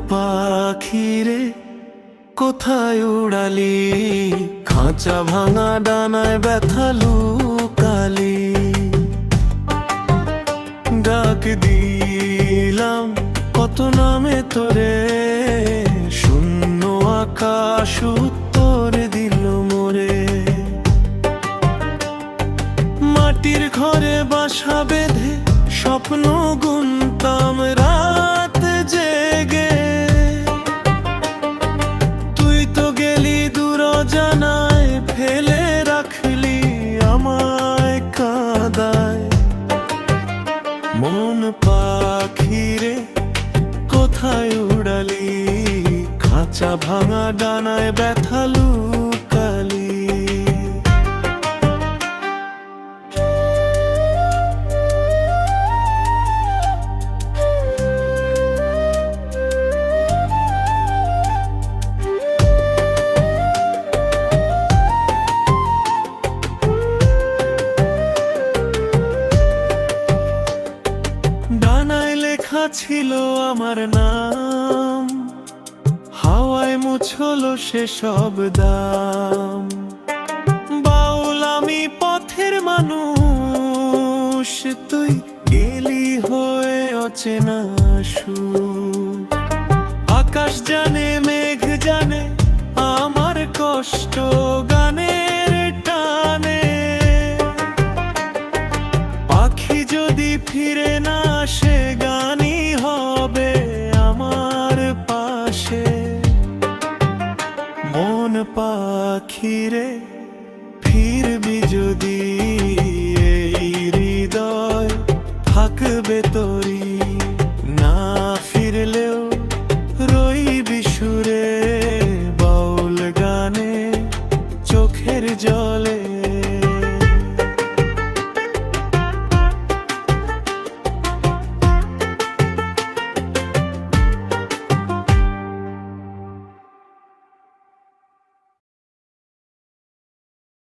পাখিরে কোথায় উড়ালি, খাঁচা ভাঙা ডানায় ব্যথা লুকালি। ডাক দিলাম কত নামে তোরে, শূন্য আকাশ উত্তর দিল মোরে। মাটির ঘরে বাসা বেঁধে স্বপ্ন গুনতাম রাত জেগে, তুই তো গেলি দূর জানায়, ফেলে রাখলি আমায় কাঁদায়। মন পাখিরে কোথায় উড়ালি, খাঁচা ভাঙা ডানায় ব্যথা লুকালি। ডানায় লেখা ছিল আমার নাম, হাওয়ায় মুছলো সেসব দাম। বাউল আমি পথের মানুষ, তুই গেলি হয়ে অচেনা সুর। আকাশ জানে মেঘ জানে আমার কষ্ট, গানের টানে। পাখি যদি ফিরে না আসে, গানই হবে আমার পাশে। মন পাখিরে ফিরবি যদি